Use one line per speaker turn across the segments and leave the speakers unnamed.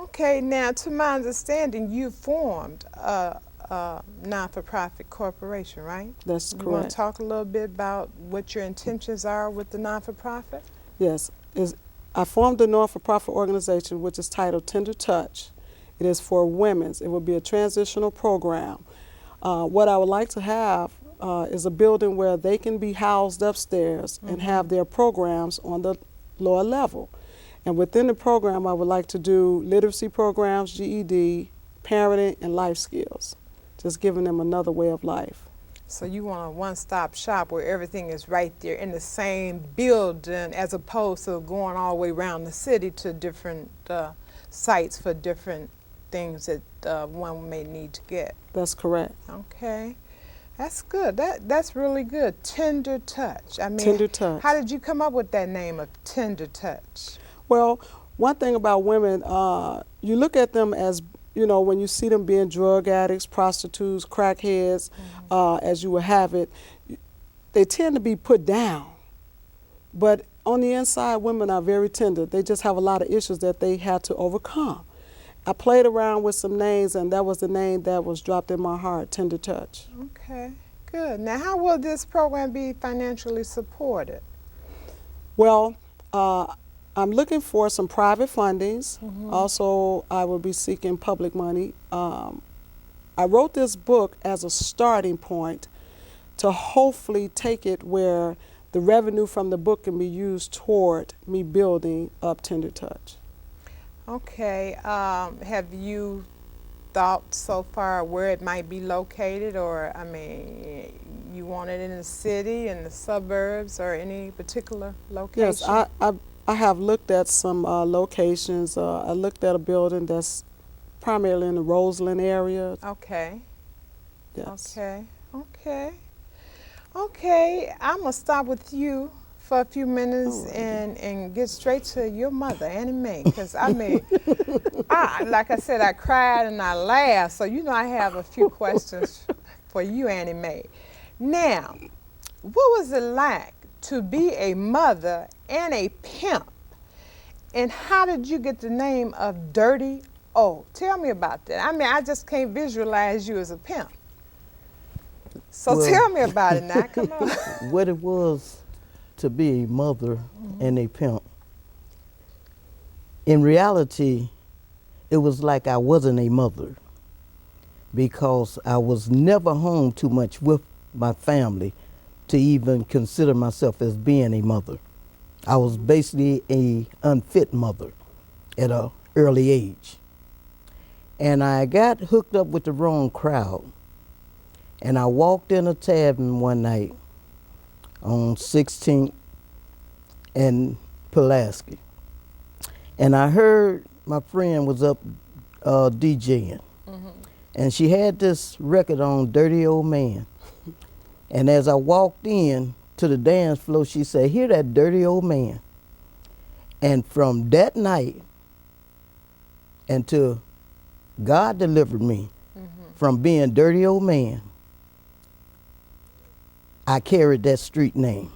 Okay, now to my understanding, you formed a non-for-profit corporation, right?
That's
You want to
correct.
talk a little bit about what your intentions are with the non-for-profit?
Yes. I formed a non-for-profit organization which is titled Tender Touch. It is for women's. It will be a transitional program. What I would like to have is a building where they can be housed upstairs and have their programs on the lower level. And within the program, I would like to do literacy programs, GED, parenting, and life skills, just giving them another way of life.
So you want a one-stop shop where everything is right there in the same building, as opposed to going all the way around the city to different sites for different things that one may need to get.
That's correct.
Okay, that's good. That's really good. Tender Touch. I mean,
Tender Touch.
how did you come up with that name of Tender Touch?
Well, one thing about women, you look at them as, when you see them being drug addicts, prostitutes, crackheads, as you would have it, they tend to be put down. But on the inside, women are very tender. They just have a lot of issues that they had to overcome. I played around with some names, and that was the name that was dropped in my heart, Tender Touch.
Okay, good. Now, how will this program be financially supported?
Well, I'm looking for some private fundings. Also, I will be seeking public money. I wrote this book as a starting point to hopefully take it where the revenue from the book can be used toward me building up Tender Touch.
Okay, have you thought so far where it might be located, or, I mean, you want it in the city, in the suburbs, or any particular location?
Yes, I have looked at some locations. I looked at a building that's primarily in the Roseland area.
Okay.
Yes.
Okay, I'm going to stop with you for a few minutes and get straight to your mother, Annie Mae, because I mean, like I said, I cried and I laughed, so I have a few questions for you, Annie Mae. Now, what was it like to be a mother and a pimp, and how did you get the name of Dirty O? Tell me about that. I mean, I just can't visualize you as a pimp. So tell me about it now, come on.
What it was to be a mother and a pimp. In reality, it was like I wasn't a mother because I was never home too much with my family to even consider myself as being a mother. I was basically a unfit mother at an early age. And I got hooked up with the wrong crowd. And I walked in a tavern one night on 16th and Pulaski. And I heard my friend was up DJing. And she had this record on, Dirty Old Man. And as I walked in to the dance floor, she said, "Hear that dirty old man." And from that night until God delivered me from being dirty old man, I carried that street name.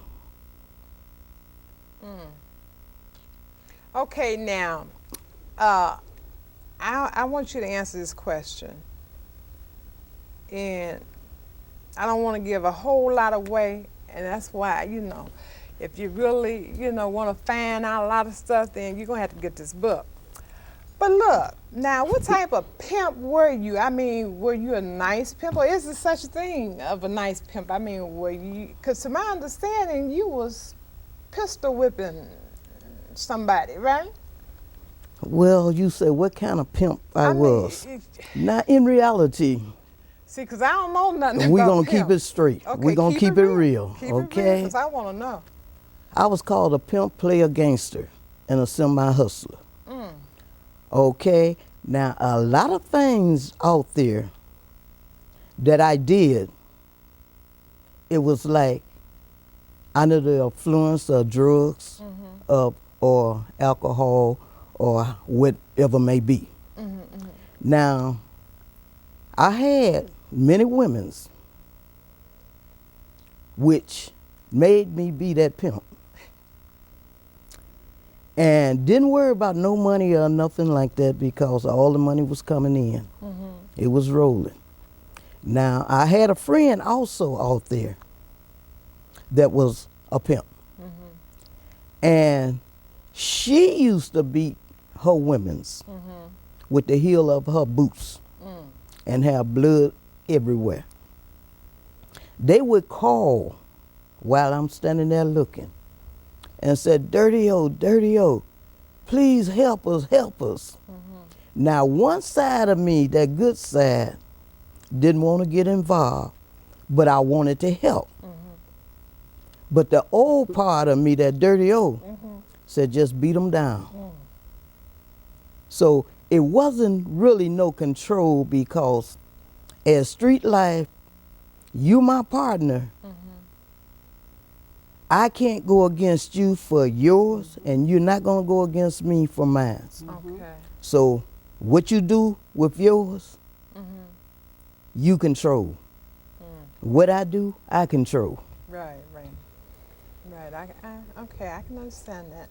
Okay, now, I want you to answer this question. And I don't want to give a whole lot away, and that's why, if you really, want to find out a lot of stuff, then you're going to have to get this book. But look, now, what type of pimp were you? I mean, were you a nice pimp, or is there such a thing of a nice pimp? I mean, were you, because to my understanding, you was pistol whipping somebody, right?
Well, you say what kind of pimp I was. Now, in reality,
see, because I don't know nothing
we're
about
going to keep it straight.
Okay,
we're going to keep it real.
Keep
okay?
Because I want to know.
I was called a pimp, player, gangster, and a semi-hustler. Okay? Now, a lot of things out there that I did, it was like under the influence of drugs or alcohol or whatever may be. Now, I had many women's which made me be that pimp. And didn't worry about no money or nothing like that because all the money was coming in. It was rolling. Now, I had a friend also out there that was a pimp. And she used to beat her women's with the heel of her boots and have blood everywhere. They would call while I'm standing there looking and said, dirty O, please help us, help us. Now, one side of me, that good side, didn't want to get involved, but I wanted to help. But the old part of me, that dirty O, said just beat them down. So it wasn't really no control because as street life, you my partner, I can't go against you for yours, and you're not going to go against me for mine.
Okay.
So what you do with yours, you control. What I do, I control.
Right. Okay, I can understand that.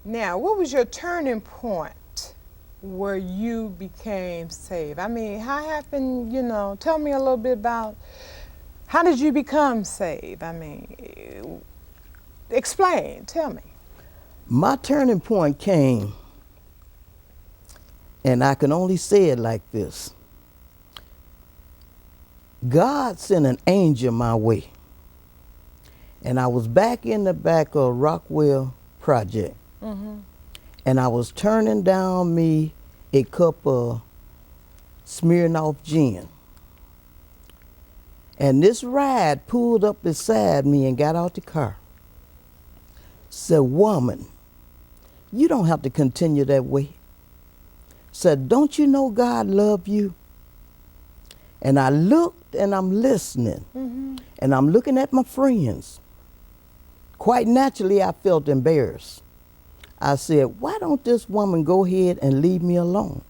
Now, what was your turning point where you became saved? I mean, how happened, tell me a little bit about how did you become saved? I mean, explain, tell me.
My turning point came, and I can only say it like this. God sent an angel my way. And I was back in the back of Rockwell Project. And I was turning down me a cup of Smirnoff gin. And this ride pulled up beside me and got out the car. Said, woman, you don't have to continue that way. Said, don't you know God loved you? And I looked and I'm listening. And I'm looking at my friends. Quite naturally, I felt embarrassed. I said, why don't this woman go ahead and leave me alone?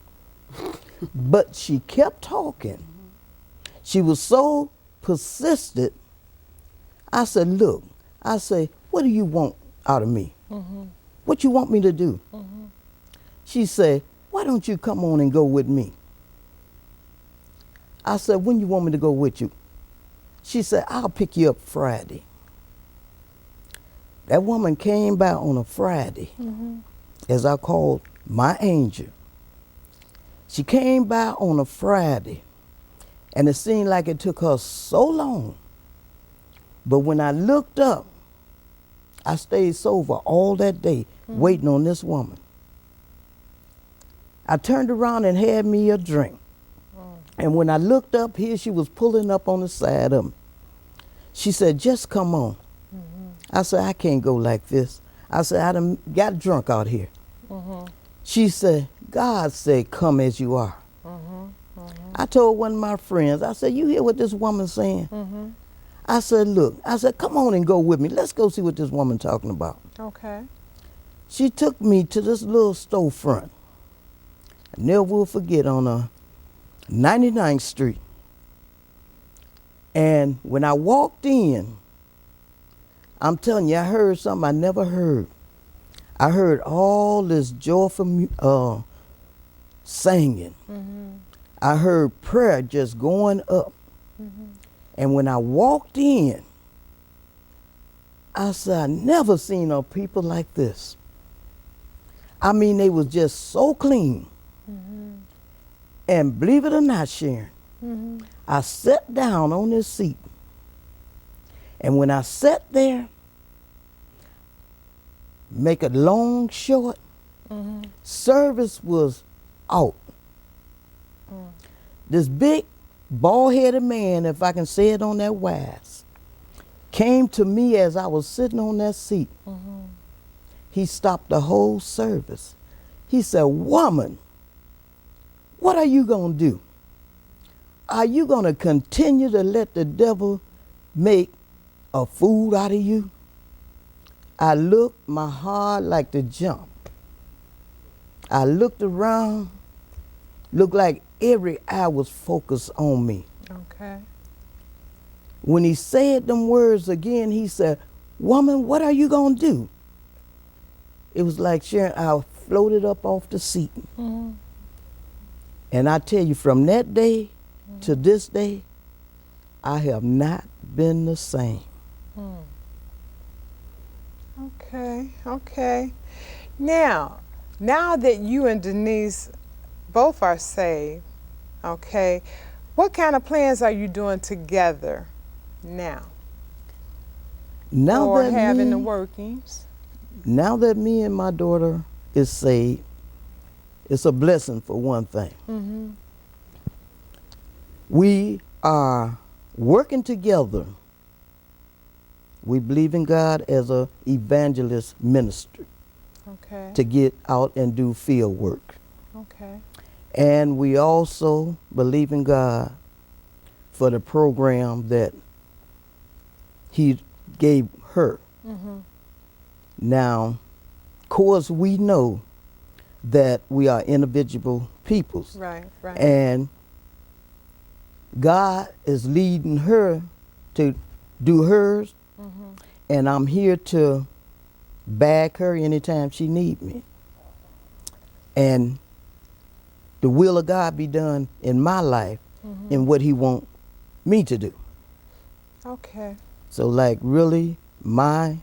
But she kept talking. She was so persistent. I said, look, what do you want out of me? What you want me to do? She said, why don't you come on and go with me? I said, when you want me to go with you? She said, I'll pick you up Friday. That woman came by on a Friday, as I called my angel. She came by on a Friday, and it seemed like it took her so long. But when I looked up, I stayed sober all that day, waiting on this woman. I turned around and had me a drink. And when I looked up, here she was pulling up on the side of me. She said, just come on. I said, I can't go like this. I said, I done got drunk out here. She said, God said, come as you are. I told one of my friends, I said, you hear what this woman's saying? I said, look, come on and go with me. Let's go see what this woman talking about.
Okay.
She took me to this little storefront. I never will forget, on 99th Street. And when I walked in, I'm telling you, I heard something I never heard. I heard all this joyful singing. I heard prayer just going up. And when I walked in, I said, I never seen no people like this. I mean, they was just so clean. And believe it or not, Sharon, I sat down on this seat. And when I sat there, make it long short, service was out. This big, bald-headed man, if I can say it on that wise, came to me as I was sitting on that seat. He stopped the whole service. He said, woman, what are you going to do? Are you going to continue to let the devil make a fool out of you? I looked, my heart like to jump. I looked around, looked like every eye was focused on me.
Okay.
When he said them words again, he said, woman, what are you going to do? it was like, Sharon, I floated up off the seat.
Mm-hmm.
And I tell you, from that day to this day, I have not been the same.
Okay, okay. Now that you and Denise both are saved, okay, what kind of plans are you doing together now?
Now
or
that
having
me,
the workings?
Now that me and my daughter is saved, it's a blessing for one thing.
Mm-hmm.
We are working together. We believe in God as a evangelist minister
Okay.
to get out and do field work.
Okay.
And we also believe in God for the program that He gave her.
Mm-hmm.
Now, of course, we know that we are individual peoples.
Right, right.
And God is leading her to do hers,
Mm-hmm.
and I'm here to back her anytime she need me. And the will of God be done in my life
Mm-hmm.
in what He want me to do.
Okay.
So like really my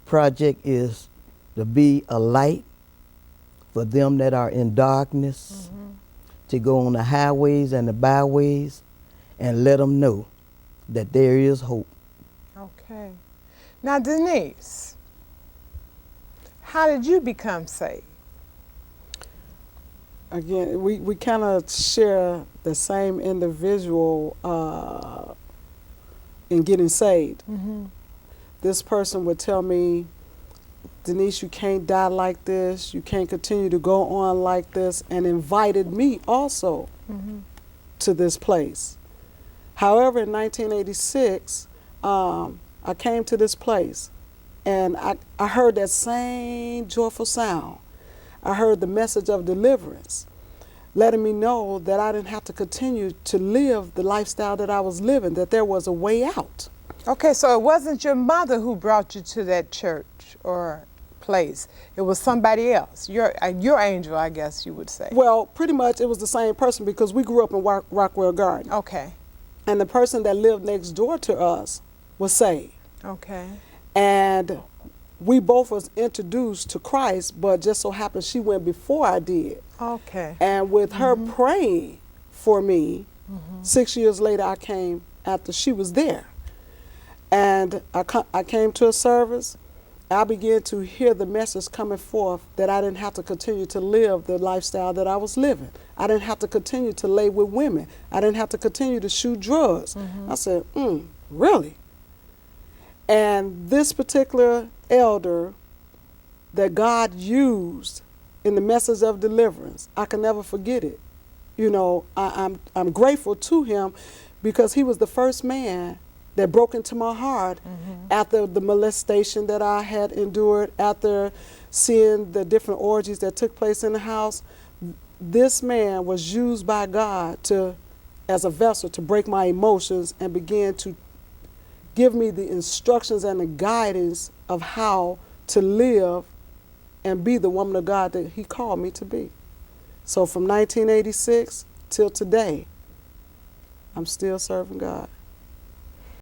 project is to be a light for them that are in darkness,
Mm-hmm.
to go on the highways and the byways and let them know that there is hope.
Okay. Now, Denise, how did you become saved?
Again, we kind of share the same individual in getting saved.
Mm-hmm.
This person would tell me, Denise, you can't die like this. You can't continue to go on like this, and invited me also
Mm-hmm.
to this place. However, in 1986, I came to this place, and I heard that same joyful sound. I heard the message of deliverance, letting me know that I didn't have to continue to live the lifestyle that I was living, that there was a way out.
Okay, so it wasn't your mother who brought you to that church or place. It was somebody else. Your angel, I guess you would say.
Well, pretty much it was the same person because we grew up in Rockwell Garden.
Okay.
And the person that lived next door to us was saved.
Okay.
And we both was introduced to Christ, but just so happened she went before I did.
Okay.
And with her praying for me, 6 years later I came after she was there. And I came to a service. I began to hear the message coming forth that I didn't have to continue to live the lifestyle that I was living. I didn't have to continue to lay with women. I didn't have to continue to shoot drugs. I said, really? And this particular elder that God used in the message of deliverance, I can never forget it. You know, I'm grateful to him because he was the first man that broke into my heart after the molestation that I had endured, after seeing the different orgies that took place in the house. This man was used by God as a vessel to break my emotions and began to give me the instructions and the guidance of how to live and be the woman of God that He called me to be. So from 1986 till today, I'm still serving God.